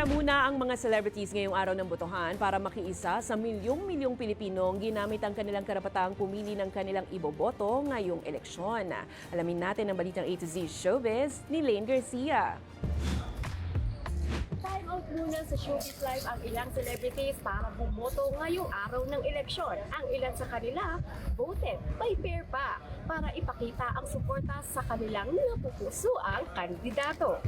Nagpara muna ang mga celebrities ngayong araw ng botohan para makiisa sa milyong-milyong Pilipinong ginamit ang kanilang karapatang pumili ng kanilang iboboto ngayong eleksyon. Alamin natin ang balitang A to Z Showbiz ni Lane Garcia. Time out muna sa Showbiz Live ang ilang celebrities para bumoto ngayong araw ng eleksyon. Ang ilan sa kanila, voted by pair pa para ipakita ang suporta sa kanilang napupusuang kandidato.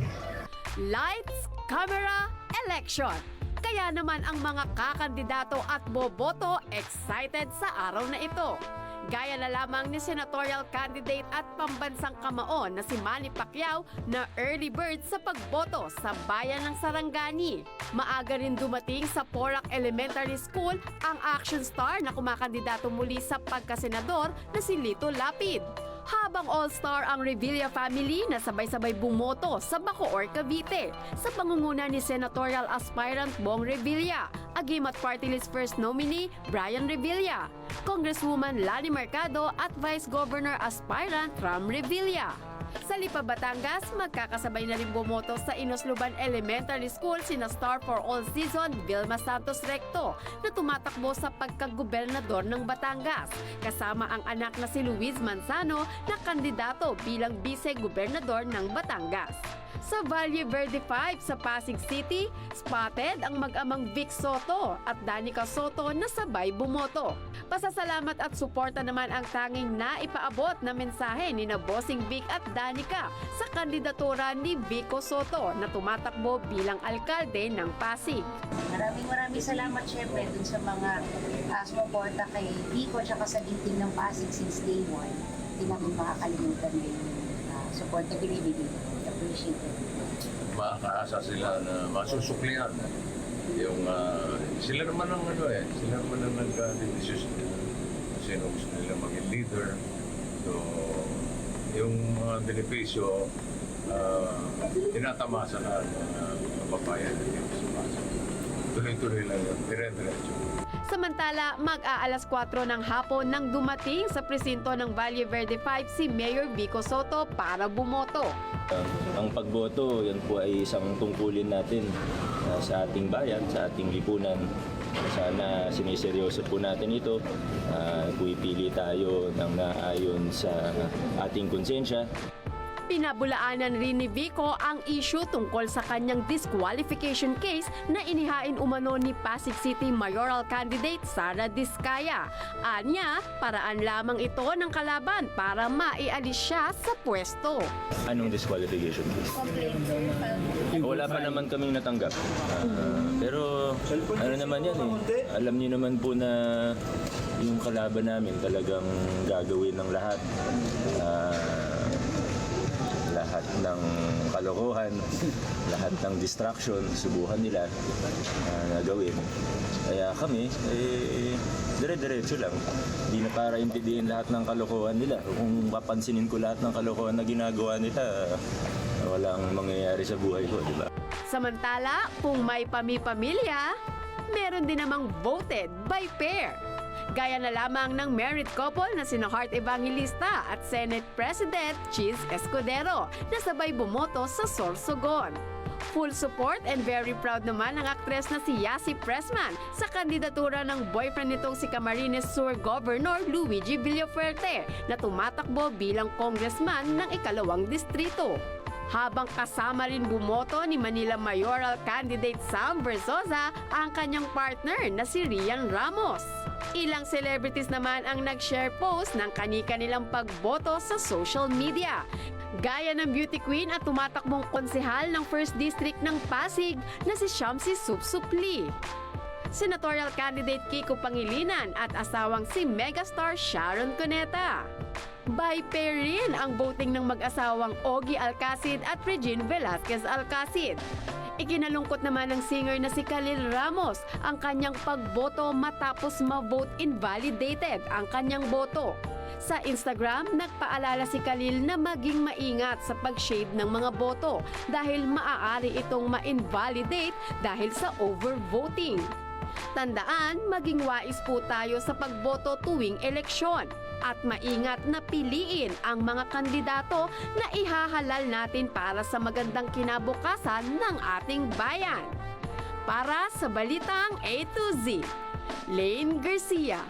Lights, camera, election. Kaya naman ang mga kakandidato at boboto excited sa araw na ito. Gaya na lamang ni senatorial candidate at pambansang kamaon na si Manny Pacquiao na early bird sa pagboto sa bayan ng Sarangani. Maaga rin dumating sa Porac Elementary School ang action star na kumakandidato muli sa pagkasenador na si Lito Lapid. Habang all-star ang Revilla family na sabay-sabay bumoto sa Bacoor, Cavite sa pangunguna ni senatorial aspirant Bong Revilla, Agimat Party List First Nominee Brian Revilla, Congresswoman Lani Mercado at Vice Governor aspirant Ram Revilla. Sa Lipa, Batangas, magkakasabay na rin bumoto sa Inusluban Elementary School sina Star for All Season Vilma Santos Recto na tumatakbo sa pagkagobernador ng Batangas, kasama ang anak na si Luis Manzano na kandidato bilang vice-gobernador ng Batangas. Sa Valle Verde 5 sa Pasig City, spotted ang mag-amang Vic Soto at Danica Soto na sabay bumoto. Pasasalamat at suporta naman ang tanging naipaabot na mensahe ni na Bossing Vic at Danica sa kandidatura ni Vico Soto na tumatakbo bilang alkalde ng Pasig. Maraming salamat syempre dun sa mga sumuporta kay Vico at sa ginting ng Pasig since day one. Hindi namin makakalimutan na yung support na binibigay. Appreciate it. Makakaasa sila na masusuklihan. Yung sila naman ang sila naman ang nag-decision nila. Sino gusto nila maging leader. So, yung mga benepisyo, tinatamasa na ng kababayan dito sa Pasig. Tuloy-tuloy lang yun, dire-diretso. Samantala, mag-aalas 4 ng hapon nang dumating sa presinto ng Valle Verde 5 si Mayor Vico Soto para bumoto. Ang pagboto, yan po ay isang tungkulin natin sa ating bayan, sa ating lipunan. Sana siniseryoso po natin ito. Pumipili tayo ng naayon sa ating konsensya. Pinabulaanan rin ni Vico ang issue tungkol sa kanyang disqualification case na inihain umano ni Pasig City mayoral candidate Sara Diskaya. Anya, paraan lamang ito ng kalaban para maialis siya sa pwesto. Anong disqualification case? Wala pa naman kaming natanggap. Pero ano naman yan eh. Alam niyo naman po na yung kalaban namin talagang gagawin ng lahat. Lahat ng kalokohan, lahat ng distraction, subukan nila na gawin. Kaya kami, dire-diretso lang. Hindi na para intindihin lahat ng kalokohan nila. Kung papansinin ko lahat ng kalokohan na ginagawa nila, walang mangyayari sa buhay ko, di ba? Samantala, kung may pamilya, meron din namang voted by pair. Gaya na lamang ng married couple na sina Heart Evangelista at Senate President Cheese Escudero na sabay bumoto sa Sorsogon. Full support and very proud naman ang aktres na si Yasi Pressman sa kandidatura ng boyfriend nitong si Camarines Sur Governor Luigi Villafuerte na tumatakbo bilang congressman ng ikalawang distrito. Habang kasama rin bumoto ni Manila Mayoral candidate Sam Versosa ang kanyang partner na si Rian Ramos. Ilang celebrities naman ang nag-share post ng kani-kanilang pagboto sa social media. Gaya ng beauty queen at tumatakbong konsehal ng 1st District ng Pasig na si Shamsi Supsupli. Senatorial candidate Kiko Pangilinan at asawang si megastar Sharon Cuneta. By pair rin ang voting ng mag-asawang Ogie Alcacid at Regine Velasquez Alcacid. Ikinalungkot naman ng singer na si Khalil Ramos ang kanyang pagboto matapos ma-vote invalidated ang kanyang boto. Sa Instagram, nagpaalala si Khalil na maging maingat sa pag-shade ng mga boto dahil maaari itong ma-invalidate dahil sa overvoting. Tandaan, maging wais po tayo sa pagboto tuwing eleksyon at maingat na piliin ang mga kandidato na ihahalal natin para sa magandang kinabukasan ng ating bayan. Para sa Balitang A to Z, Lane Garcia.